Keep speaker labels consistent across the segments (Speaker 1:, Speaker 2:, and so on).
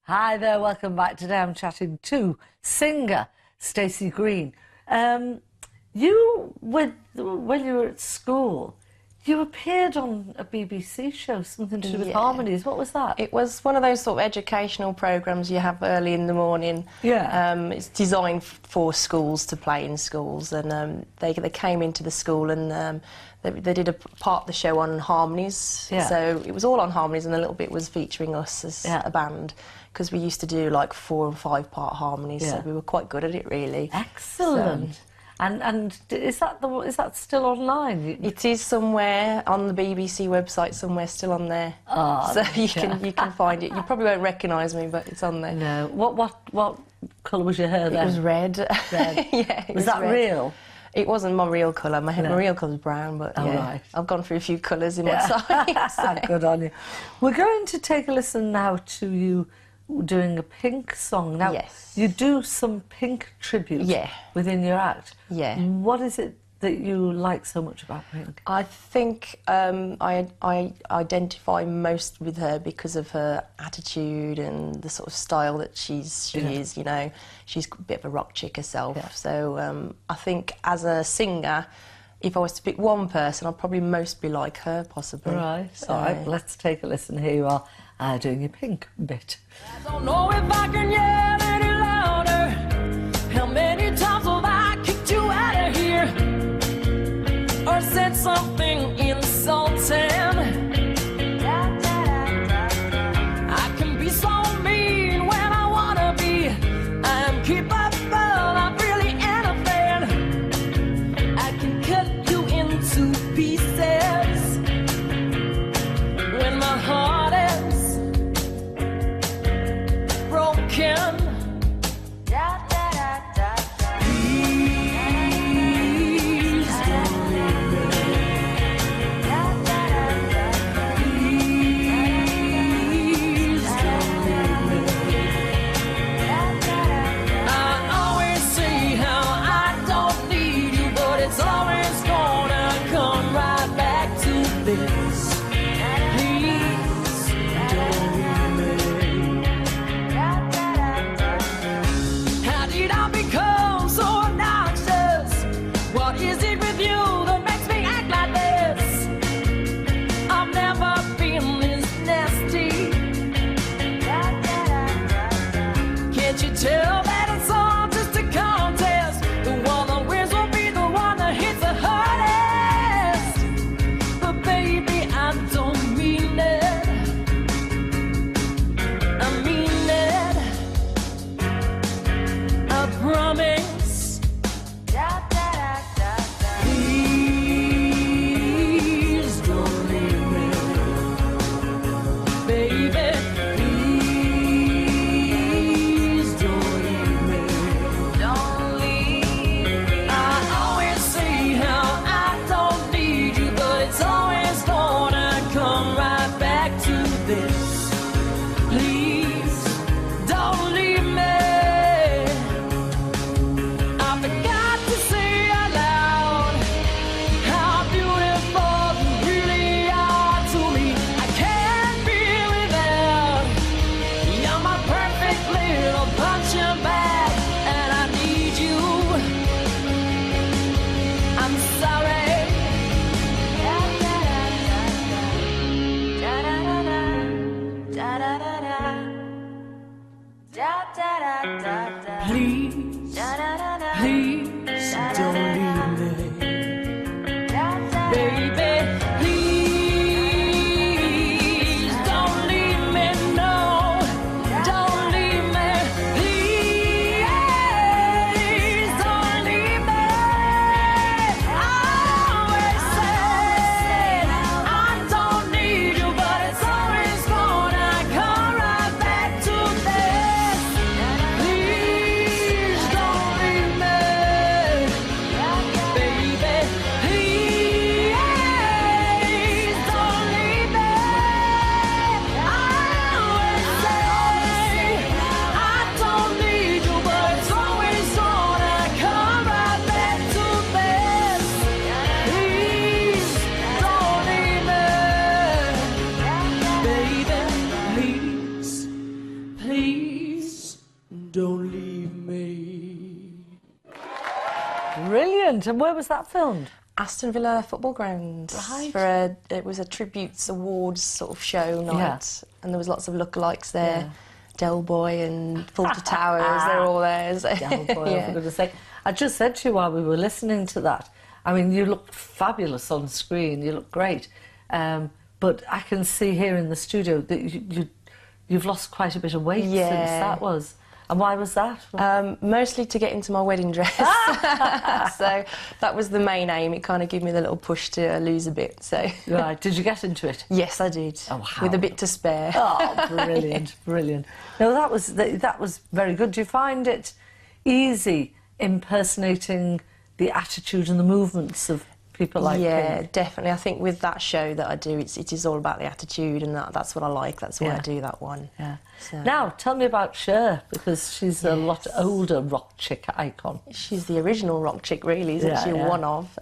Speaker 1: Hi there, welcome back. Today I'm chatting to singer Stacy Green. When you were at school, you appeared on a BBC show, something to do with harmonies. What was that?
Speaker 2: It was one of those sort of educational programmes you have early in the morning.
Speaker 1: Yeah.
Speaker 2: It's designed for schools to play in schools, and they came into the school and they did a part of the show on harmonies.
Speaker 1: Yeah.
Speaker 2: So it was all on harmonies, and a little bit was featuring us as a band, because we used to do like 4 and 5 part harmonies.
Speaker 1: Yeah.
Speaker 2: So we were quite good at it, really.
Speaker 1: Excellent.
Speaker 2: So,
Speaker 1: and is that still online?
Speaker 2: it is somewhere on the BBC website, somewhere still on there.
Speaker 1: Oh,
Speaker 2: so you can find it. You probably won't recognise me, but it's on there.
Speaker 1: No. What colour was your hair then?
Speaker 2: It was red.
Speaker 1: Red.
Speaker 2: Yeah. It
Speaker 1: was that
Speaker 2: red.
Speaker 1: real?
Speaker 2: It wasn't my real colour. My real colour's brown, but
Speaker 1: right.
Speaker 2: I've gone through a few colours in my time. So.
Speaker 1: Good on you. We're going to take a listen now to you doing a Pink song. Now,
Speaker 2: yes.
Speaker 1: You do some Pink tribute within your act.
Speaker 2: Yeah.
Speaker 1: What is it that you like so much about Pink?
Speaker 2: I think I identify most with her because of her attitude and the sort of style that she is, you know. She's a bit of a rock chick herself. Yeah. So I think as a singer, if I was to pick one person, I'd probably most be like her, possibly.
Speaker 1: Right.
Speaker 2: So.
Speaker 1: All right, let's take a listen. Here you are, doing your Pink bit.
Speaker 3: I don't know if I can yell any louder. How many times have I kicked you out of here? Or said something insulting? I can be so mean when I wanna be. I'm capable of really anything. I can cut you into pieces when my heart is broken. Tell that it's all just a contest. The one that wins will be the one that hits the hardest. But baby, I
Speaker 1: And where was that filmed?
Speaker 2: Aston Villa football ground.
Speaker 1: Right.
Speaker 2: It was a tributes awards sort of show night,
Speaker 1: Yeah.
Speaker 2: and there was lots of lookalikes there.
Speaker 1: Yeah.
Speaker 2: Del Boy and Fawlty Towers, they're all there. So.
Speaker 1: Del Boy,
Speaker 2: Yeah.
Speaker 1: for goodness sake. I just said to you while we were listening to that, I mean, you looked fabulous on screen, you look great. But I can see here in the studio that you've lost quite a bit of weight since that was. And why was that?
Speaker 2: Mostly to get into my wedding dress. So that was the main aim. It kind of gave me the little push to lose a bit. So
Speaker 1: Right, did you get into it?
Speaker 2: yes, I did.
Speaker 1: Oh, how?
Speaker 2: With a bit to spare.
Speaker 1: Oh, brilliant, brilliant. No, that was very good. Do you find it easy impersonating the attitude and the movements of people like
Speaker 2: Yeah,
Speaker 1: Pink?
Speaker 2: definitely. I think with that show that I do, it is all about the attitude, and that's what I like. That's why
Speaker 1: Yeah.
Speaker 2: I do that one.
Speaker 1: Yeah.
Speaker 2: So.
Speaker 1: Now, tell me about Cher, because she's a lot older rock chick icon.
Speaker 2: She's the original rock chick, really, isn't
Speaker 1: Yeah,
Speaker 2: she?
Speaker 1: yeah.
Speaker 2: One of.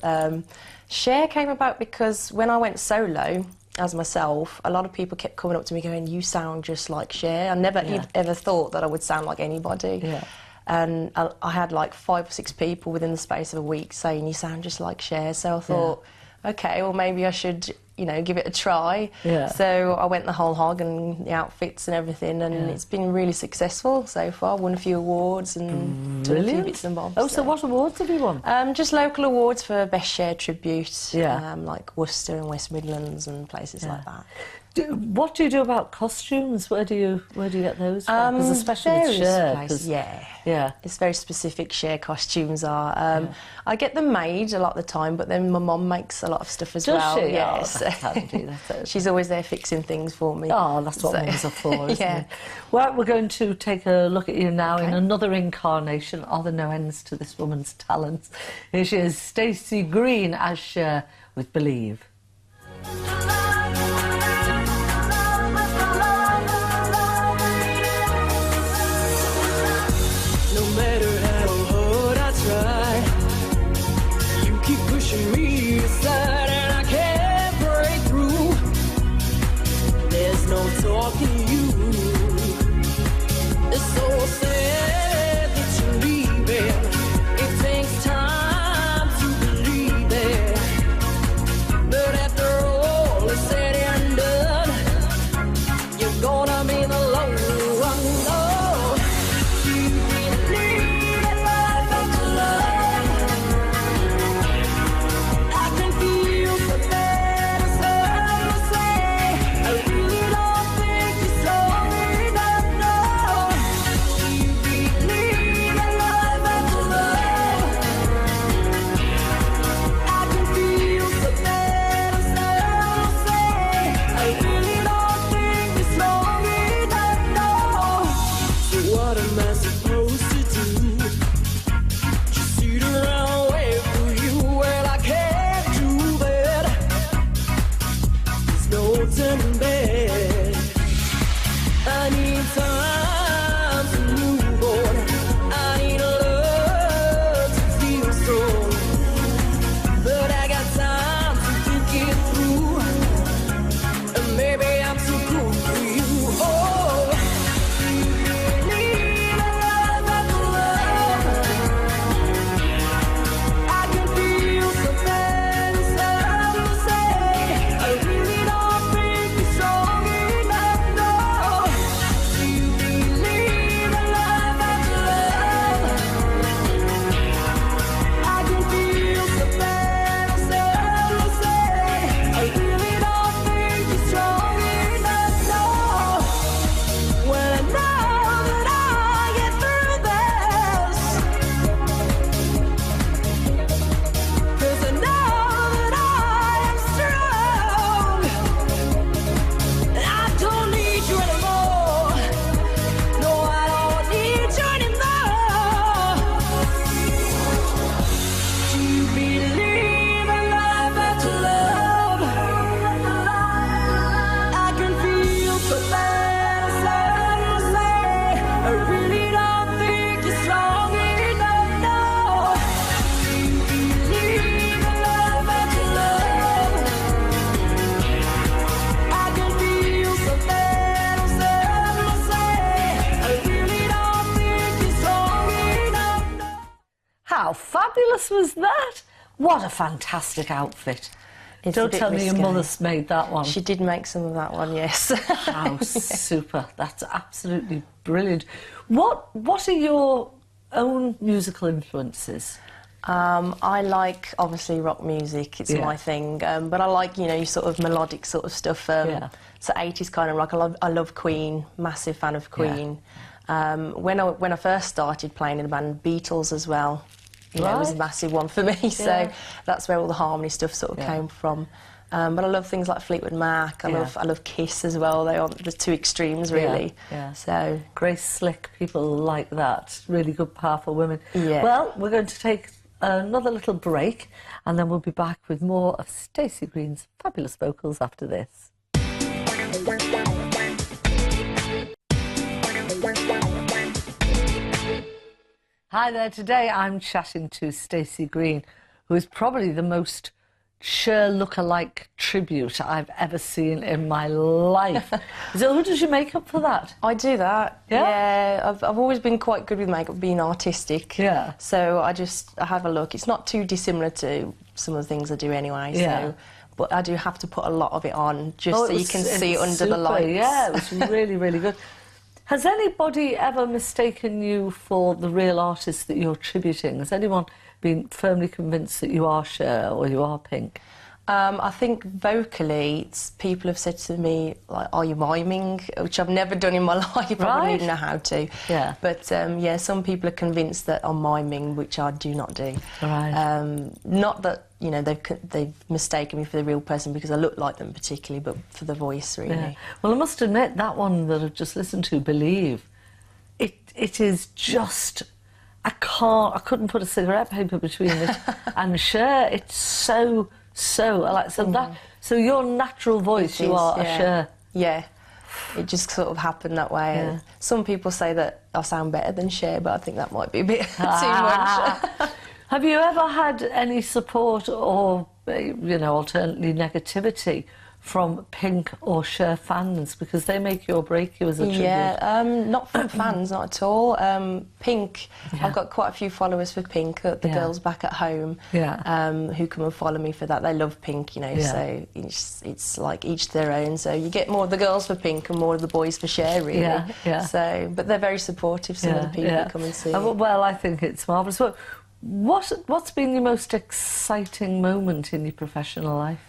Speaker 2: Cher came about because when I went solo as myself, a lot of people kept coming up to me going, "You sound just like Cher." I never ever thought that I would sound like anybody.
Speaker 1: Yeah.
Speaker 2: And I had like 5 or 6 people within the space of a week saying, "You sound just like Cher." So I thought, okay, well maybe I should, give it a try.
Speaker 1: Yeah.
Speaker 2: So I went the whole hog and the outfits and everything, and it's been really successful so far. Won a few awards and done a few bits and bobs.
Speaker 1: Oh, so what awards have you won?
Speaker 2: Just local awards for Best Cher Tribute,
Speaker 1: Yeah.
Speaker 2: like Worcester and West Midlands and places like that.
Speaker 1: What do you do about costumes? Where do you get those from? 'Cause especially with
Speaker 2: various
Speaker 1: Cher.
Speaker 2: places,
Speaker 1: 'Cause-
Speaker 2: yeah. It's very specific. Cher costumes are. I get them made a lot of the time, but then my mum makes a lot of stuff as
Speaker 1: Does
Speaker 2: well.
Speaker 1: she?
Speaker 2: Yes,
Speaker 1: Oh, that's handy. That's
Speaker 2: she's always there fixing things for me.
Speaker 1: Oh, that's what
Speaker 2: So-
Speaker 1: mums are for, isn't
Speaker 2: Yeah.
Speaker 1: it? Well, we're going to take a look at you now in another incarnation. Are there no ends to this woman's talents? Here she is, Stacy Green as Cher with Believe.
Speaker 3: No matter how hard I try, you keep pushing me aside and I can't break through. There's no talking you. It's so sad that you're leaving. It takes time to believe it. But after all is said and done, you're gonna be the lonely one. Oh, you believe in life after love. I can feel the better side to say. I really don't think you're strong enough, no. You believe in life after love. I can feel the better side to say. I really don't think you're strong enough, no. So what am I supposed to do? Just sit around wait for you? Well, I can't do that. There's no turning back. I need time to move on. I need love to feel strong. But I got time to think it through. And maybe I'm too cool for you. Oh, you believe in life after love. I can feel so bad inside to say. I really don't think you're strong enough, no. You believe in life after love. I can feel so bad inside to say. I really don't think you're strong enough, no. Well, I know that I'll get through this, 'cause I know that I am strong. I don't need you anymore. No, I don't need you anymore. Do you believe in life after love? I can feel so bad inside to say. I really don't think you're strong enough, no. Do you believe in life after love? I can feel so bad inside to say. I really don't think you're strong enough, no.
Speaker 1: How fabulous was that? What a fantastic outfit.
Speaker 2: It's a
Speaker 1: Don't
Speaker 2: bit
Speaker 1: tell me your
Speaker 2: risque.
Speaker 1: mother's made that one.
Speaker 2: She did make some of that one, yes.
Speaker 1: How super. That's absolutely brilliant. What are your own musical influences?
Speaker 2: I like, obviously, rock music. It's my thing. But I like, you know, sort of melodic sort of stuff. So 80s kind of rock. I love Queen. Massive fan of Queen. When I first started playing in the band, Beatles as well. You know, it was a massive one for me. So that's where all the harmony stuff sort of came from. But I love things like Fleetwood Mac. I love Kiss as well. They are the two extremes, really. So
Speaker 1: Grace Slick, people like that. Really good, powerful women.
Speaker 2: Yeah.
Speaker 1: Well, we're going to take another little break, and then we'll be back with more of Stacy Green's fabulous vocals after this. Hi there. Today I'm chatting to Stacy Green, who is probably the most Cher look-alike tribute I've ever seen in my life. So who does your makeup for that?
Speaker 2: I do that.
Speaker 1: Yeah?
Speaker 2: I've always been quite good with makeup, being artistic.
Speaker 1: Yeah.
Speaker 2: So I have a look. It's not too dissimilar to some of the things I do anyway.
Speaker 1: Yeah.
Speaker 2: So, but I do have to put a lot of it on just so you can see it under the lights.
Speaker 1: Yeah, it was really, really good. Has anybody ever mistaken you for the real artist that you're tributing? Has anyone been firmly convinced that you are Cher or you are Pink?
Speaker 2: I think vocally, people have said to me, like, are you miming? Which I've never done in my life. I wouldn't even know how to.
Speaker 1: Yeah.
Speaker 2: But, yeah, some people are convinced that I'm miming, which I do not do.
Speaker 1: Right.
Speaker 2: Not that, you know, they've mistaken me for the real person because I look like them particularly, but for the voice, really.
Speaker 1: Yeah. Well, I must admit, that one that I've just listened to, Believe, it is just... I couldn't put a cigarette paper between it and Cher. It's so like so your natural voice, you are a Cher.
Speaker 2: Yeah, it just sort of happened that way.
Speaker 1: Yeah.
Speaker 2: Some people say that I sound better than Cher, but I think that might be a bit too much.
Speaker 1: Have you ever had any support or, you know, alternately negativity from Pink or Cher fans, because they make you or break you as a tribute?
Speaker 2: Yeah, not from fans, not at all. Pink, I've got quite a few followers for Pink, the girls back at home, who come and follow me for that. They love Pink, you know, so it's like each their own. So you get more of the girls for Pink and more of the boys for Cher, really. So, but they're very supportive, some of the people who come and see.
Speaker 1: Well, I think it's marvellous. Well, what's been your most exciting moment in your professional life?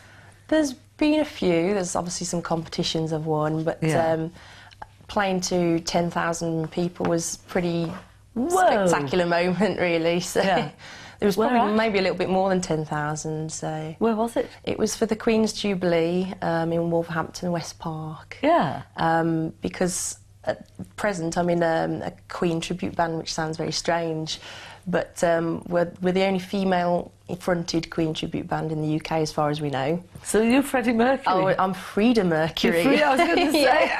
Speaker 2: There's been a few. There's obviously some competitions I've won, but playing to 10,000 people was pretty spectacular moment, really. So there was probably maybe a little bit more than 10,000. So
Speaker 1: where was it?
Speaker 2: It was for the Queen's Jubilee in Wolverhampton West Park.
Speaker 1: Yeah.
Speaker 2: Because at present I'm in a Queen tribute band, which sounds very strange, but we're the only female-fronted Queen tribute band in the UK, as far as we know.
Speaker 1: So you're Freddie Mercury?
Speaker 2: Oh, I'm Frida Mercury.
Speaker 1: I was going to say.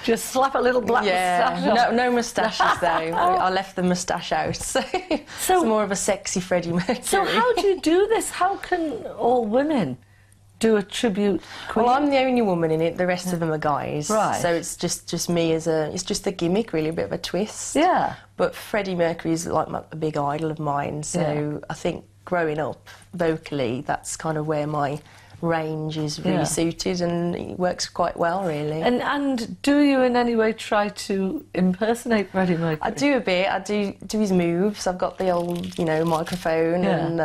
Speaker 1: Just slap a little black moustache on.
Speaker 2: No moustaches though. I left the moustache out. So it's more of a sexy Freddie Mercury.
Speaker 1: So how do you do this? How can all women do a tribute Queen?
Speaker 2: Well, I'm the only woman in it. The rest of them are guys.
Speaker 1: Right.
Speaker 2: So it's just me it's just a gimmick, really, a bit of a twist.
Speaker 1: Yeah.
Speaker 2: But Freddie Mercury is like a big idol of mine. So I think growing up vocally, that's kind of where my range is really suited, and it works quite well, really.
Speaker 1: And do you in any way try to impersonate Freddie Mercury?
Speaker 2: I do a bit. I do his moves. I've got the old, you know, microphone, and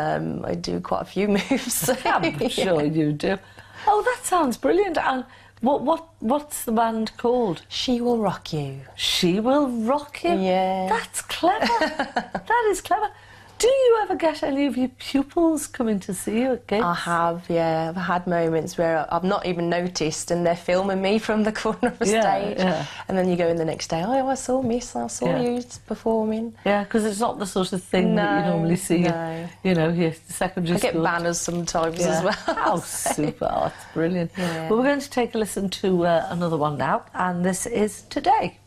Speaker 2: I do quite a few moves.
Speaker 1: I'm sure you do. Oh, that sounds brilliant. And what's the band called?
Speaker 2: She Will Rock You.
Speaker 1: She Will Rock You?
Speaker 2: Yeah.
Speaker 1: That's clever. That is clever. Do you ever get any of your pupils coming to see you at gigs?
Speaker 2: I have, yeah. I've had moments where I've not even noticed and they're filming me from the corner of a stage. Yeah. And then you go in the next day, oh, I saw Miss, I saw you performing.
Speaker 1: Yeah, because it's not the sort of thing that you normally see, you know, your secondary school.
Speaker 2: I get banners sometimes as well.
Speaker 1: Oh, super. Oh, that's brilliant. Yeah. Well, we're going to take a listen to another one now, and this is Today.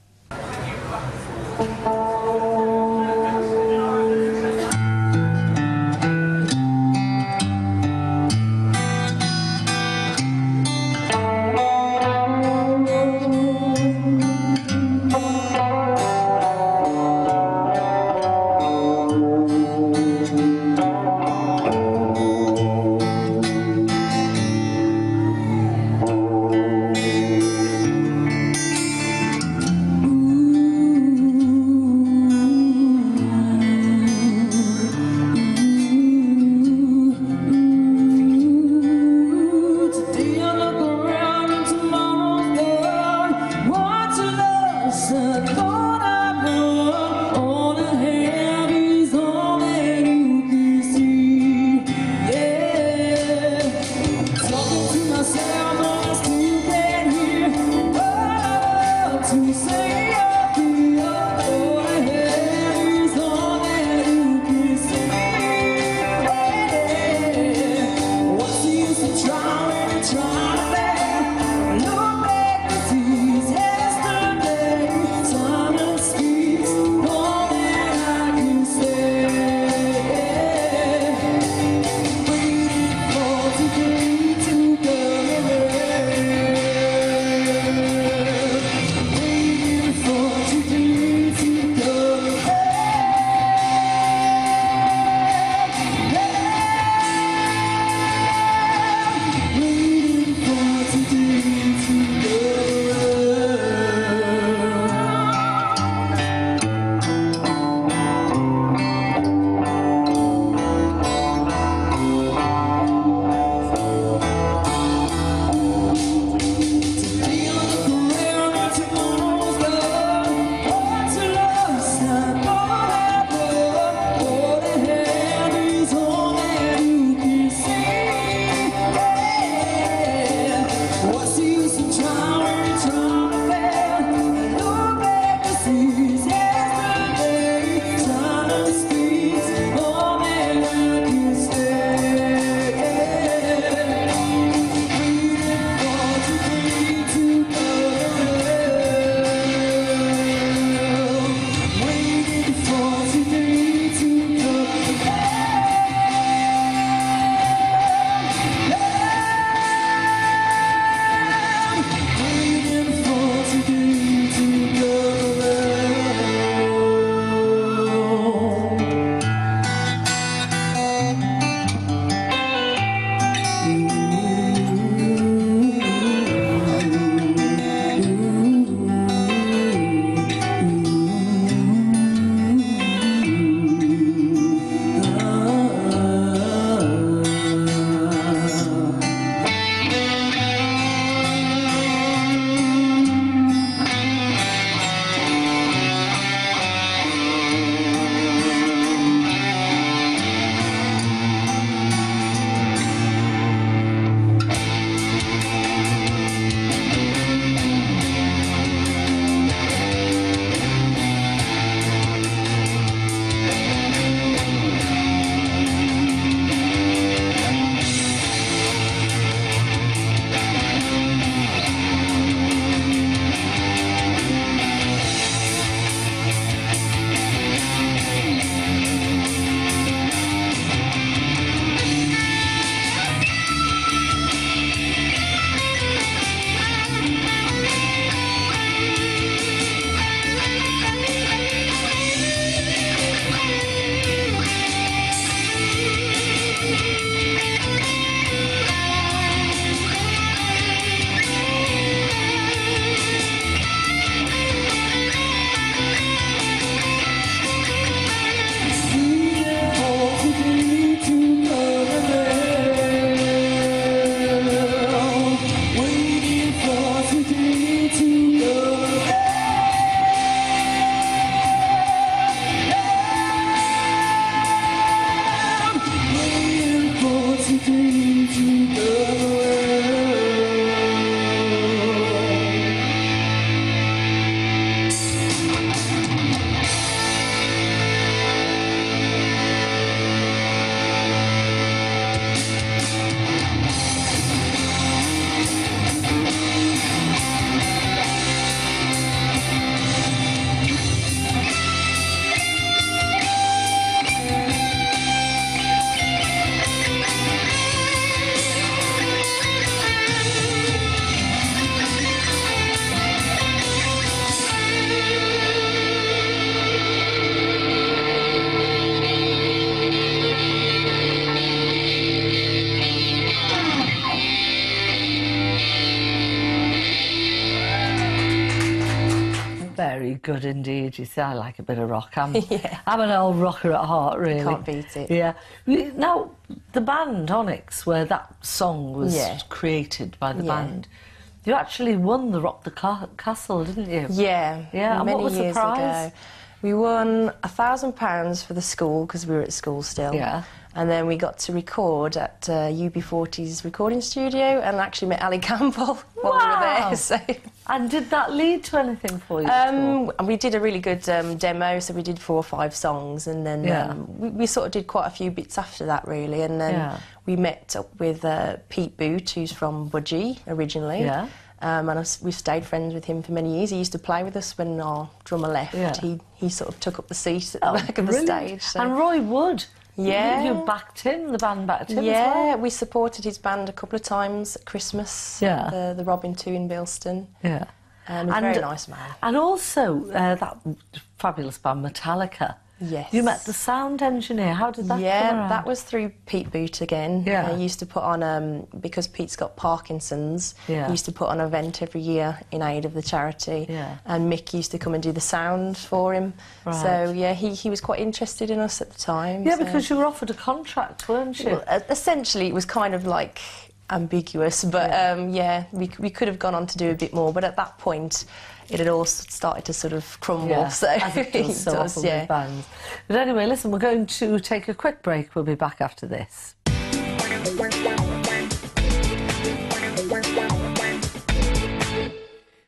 Speaker 1: Very good indeed. You see, I like a bit of rock. I'm,
Speaker 2: Yeah.
Speaker 1: I'm an old rocker at heart, really.
Speaker 2: Can't beat it.
Speaker 1: Yeah. Now, the band Onyx, where that song was
Speaker 2: Yeah.
Speaker 1: created by the
Speaker 2: Yeah.
Speaker 1: band, you actually won the Rock the Castle, didn't you?
Speaker 2: Yeah.
Speaker 1: Yeah, and
Speaker 2: many
Speaker 1: what was the
Speaker 2: years
Speaker 1: prize?
Speaker 2: ago. We won £1,000 for the school because we were at school still.
Speaker 1: Yeah.
Speaker 2: And then we got to record at UB40's recording studio and actually met Ali Campbell while we were
Speaker 1: Wow.
Speaker 2: there. So.
Speaker 1: And did that lead to anything for you at all?
Speaker 2: We did a really good demo, so we did 4 or 5 songs, and then
Speaker 1: Yeah.
Speaker 2: we sort of did quite a few bits after that, really. And then
Speaker 1: Yeah.
Speaker 2: we met up with Pete Boot, who's from Budgie originally.
Speaker 1: Yeah.
Speaker 2: And we've stayed friends with him for many years. He used to play with us when our drummer left.
Speaker 1: Yeah.
Speaker 2: He sort of took up the seat at the back of the
Speaker 1: Brilliant.
Speaker 2: stage. So.
Speaker 1: And Roy Wood.
Speaker 2: Yeah.
Speaker 1: You backed him, the band backed him as
Speaker 2: Yeah,
Speaker 1: well.
Speaker 2: we supported his band a couple of times at Christmas.
Speaker 1: Yeah.
Speaker 2: The Robin 2 in Bilston.
Speaker 1: Yeah.
Speaker 2: He's a very nice man.
Speaker 1: And also that fabulous band Metallica.
Speaker 2: Yes.
Speaker 1: You met the sound engineer. How did that come
Speaker 2: Yeah,
Speaker 1: around?
Speaker 2: that was through Pete Boot again.
Speaker 1: Yeah.
Speaker 2: He used to put on, because Pete's got Parkinson's,
Speaker 1: Yeah.
Speaker 2: he used to put on an event every year in aid of the charity.
Speaker 1: Yeah.
Speaker 2: And Mick used to come and do the sound for him.
Speaker 1: Right.
Speaker 2: So, yeah, he was quite interested in us at the time.
Speaker 1: Yeah,
Speaker 2: so.
Speaker 1: because you were offered a contract, weren't you?
Speaker 2: Well, essentially, it was kind of like ambiguous, but yeah, we could have gone on to do a bit more, but at that point, it had all started to sort of crumble.
Speaker 1: Yeah,
Speaker 2: so
Speaker 1: as it does so often with bands. But anyway, listen, we're going to take a quick break. We'll be back after this.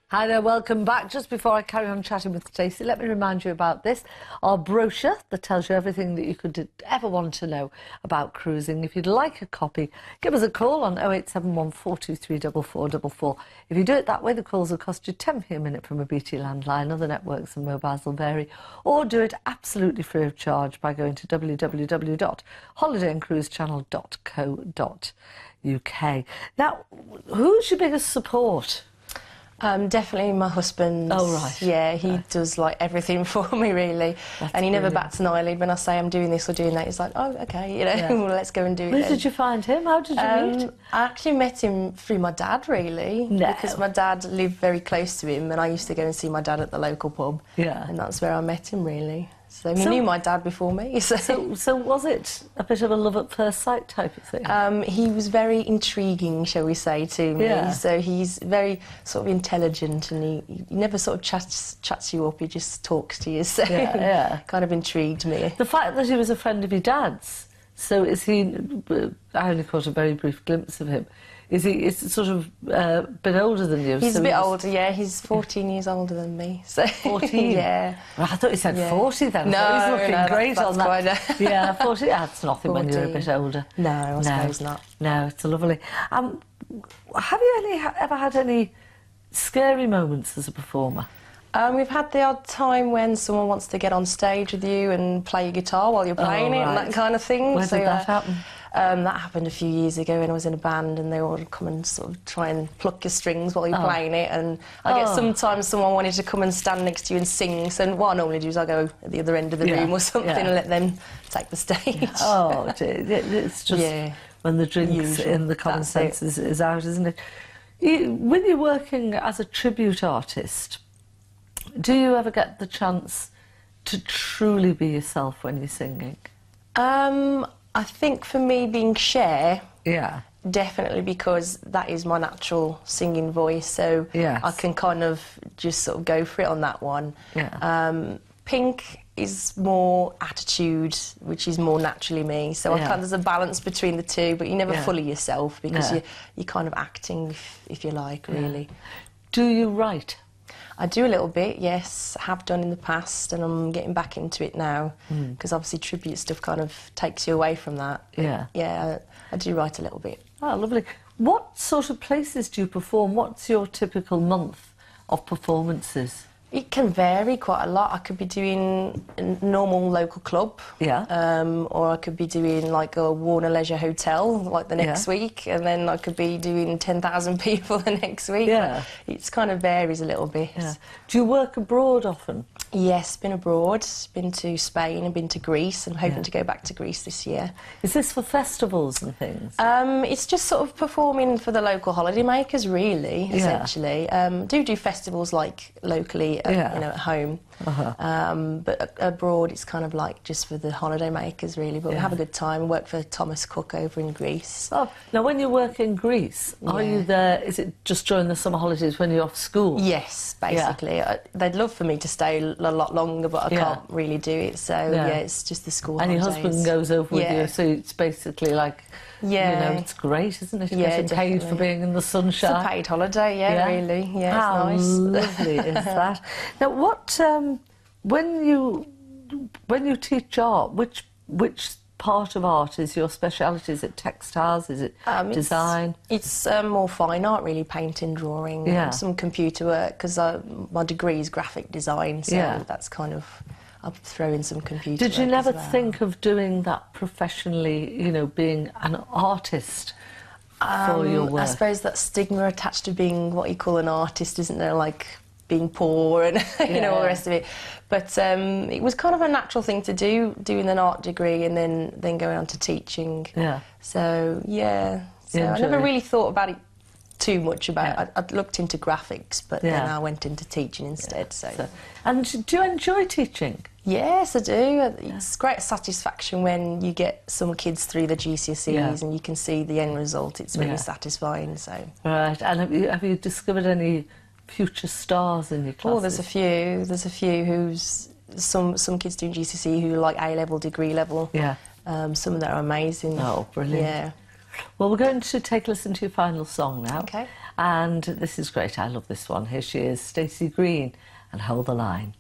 Speaker 1: Hi there, welcome back. Just before I carry on chatting with Stacey, let me remind you about this. Our brochure that tells you everything that you could ever want to know about cruising. If you'd like a copy, give us a call on 0871 423 4444. If you do it that way, the calls will cost you 10p a minute from a BT landline. Other networks and mobiles will vary. Or do it absolutely free of charge by going to www.holidayandcruischannel.co.uk. Now, who's your biggest support?
Speaker 2: Definitely my husband.
Speaker 1: Oh, right.
Speaker 2: Yeah, he does like everything for me, really.
Speaker 1: That's
Speaker 2: and he never
Speaker 1: brilliant.
Speaker 2: bats an eyelid when I say I'm doing this or doing that. He's like, oh, okay, you know,
Speaker 1: Yeah.
Speaker 2: well, let's go and do it.
Speaker 1: Where
Speaker 2: then.
Speaker 1: did you find him? How did you meet?
Speaker 2: I actually met him through my dad, really.
Speaker 1: No.
Speaker 2: Because my dad lived very close to him, and I used to go and see my dad at the local pub.
Speaker 1: Yeah.
Speaker 2: And that's where I met him, really. So he
Speaker 1: So-
Speaker 2: knew my dad before me. So.
Speaker 1: So was it a bit of a love at first sight type of thing?
Speaker 2: He was very intriguing, shall we say, to me.
Speaker 1: Yeah.
Speaker 2: So he's very sort of intelligent, and he never sort of chats you up. He just talks to you. So
Speaker 1: Yeah, yeah.
Speaker 2: kind of intrigued me.
Speaker 1: The fact that he was a friend of your dad's, so is he, I only caught a very brief glimpse of him, is he sort of a bit older than you?
Speaker 2: He's
Speaker 1: so
Speaker 2: a bit older, yeah. He's 14 years older than me. So
Speaker 1: 14?
Speaker 2: yeah.
Speaker 1: Well, I thought you said
Speaker 2: Yeah.
Speaker 1: 40 then.
Speaker 2: No,
Speaker 1: I thought he's looking
Speaker 2: no,
Speaker 1: great
Speaker 2: that's
Speaker 1: on that.
Speaker 2: quite a-
Speaker 1: Yeah, 40, that's nothing when you're a
Speaker 2: 14.
Speaker 1: bit older.
Speaker 2: No, I suppose not.
Speaker 1: No, it's lovely. Have you ever had any scary moments as a performer?
Speaker 2: We've had the odd time when someone wants to get on stage with you and play your guitar while you're playing it and
Speaker 1: right.
Speaker 2: that kind of thing.
Speaker 1: Where did that happen?
Speaker 2: That happened a few years ago when I was in a band, and they would come and sort of try and pluck your strings while you're playing it. And I get sometimes someone wanted to come and stand next to you and sing. So what I normally do is I go at the other end of the room or something and let them take the stage.
Speaker 1: Oh, dear. It's just when the drinks
Speaker 2: Usual.
Speaker 1: in the common
Speaker 2: That's
Speaker 1: sense is out, isn't it? When you're working as a tribute artist, do you ever get the chance to truly be yourself when you're singing?
Speaker 2: I think for me, being Cher,
Speaker 1: Yeah.
Speaker 2: definitely, because that is my natural singing voice, so
Speaker 1: Yes.
Speaker 2: I can kind of just sort of go for it on that one.
Speaker 1: Yeah.
Speaker 2: Pink is more attitude, which is more naturally me, so there's a balance between the two, but you're never fully yourself, because you're kind of acting, if you like, really.
Speaker 1: Do you write?
Speaker 2: I do a little bit, yes. I have done in the past, and I'm getting back into it now, because obviously tribute stuff kind of takes you away from that.
Speaker 1: Yeah.
Speaker 2: Yeah, I do write a little bit.
Speaker 1: Oh, lovely. What sort of places do you perform? What's your typical month of performances?
Speaker 2: It can vary quite a lot. I could be doing a normal local club, or I could be doing like a Warner Leisure Hotel like the next week, and then I could be doing 10,000 people the next week.
Speaker 1: Yeah.
Speaker 2: It's kind of varies a little bit.
Speaker 1: Yeah. Do you work abroad often?
Speaker 2: Yes, been abroad, been to Spain and been to Greece, and I'm hoping to go back to Greece this year.
Speaker 1: Is this for festivals and things?
Speaker 2: It's just sort of performing for the local holidaymakers, really, essentially. Do festivals like locally it, at, you know, at home. But abroad, it's kind of like just for the holiday makers, really. But we have a good time. Work for Thomas Cook over in Greece.
Speaker 1: Oh, now when you work in Greece, are you there? Is it just during the summer holidays when you're off school?
Speaker 2: Yes, basically. They'd love for me to stay a lot longer, but I can't really do it. So it's just the school
Speaker 1: and
Speaker 2: holidays.
Speaker 1: your husband goes over with you, so it's basically like, you know, it's great, isn't it? Getting paid for being in the sunshine.
Speaker 2: It's a paid holiday, really. Yeah,
Speaker 1: how
Speaker 2: it's nice.
Speaker 1: lovely is that? Now, what when you teach art, which part of art is your speciality? Is it textiles? Is it design?
Speaker 2: It's more fine art, really, painting, drawing, some computer work, because my degree is graphic design, so that's kind of, I'll throw in some computer
Speaker 1: Did you
Speaker 2: work
Speaker 1: never
Speaker 2: as well.
Speaker 1: think of doing that professionally, you know, being an artist for your work?
Speaker 2: I suppose that stigma attached to being what you call an artist, isn't there, like being poor and you know, all the rest of it. But it was kind of a natural thing to do, doing an art degree and then going on to teaching. So I never really thought about it too much about it. I'd looked into graphics, but then I went into teaching instead. So.
Speaker 1: And do you enjoy teaching?
Speaker 2: Yes, I do. It's great satisfaction when you get some kids through the GCSEs and you can see the end result. It's really satisfying. So.
Speaker 1: Right. And have you discovered any future stars in your classes?
Speaker 2: Oh, there's a few. There's a few who's some kids doing GCSE who are like A-level, degree level. Some that are amazing.
Speaker 1: Oh, brilliant.
Speaker 2: Yeah.
Speaker 1: Well, we're going to take a listen to your final song now.
Speaker 2: Okay.
Speaker 1: And this is great. I love this one. Here she is, Stacy Green, and Hold the Line.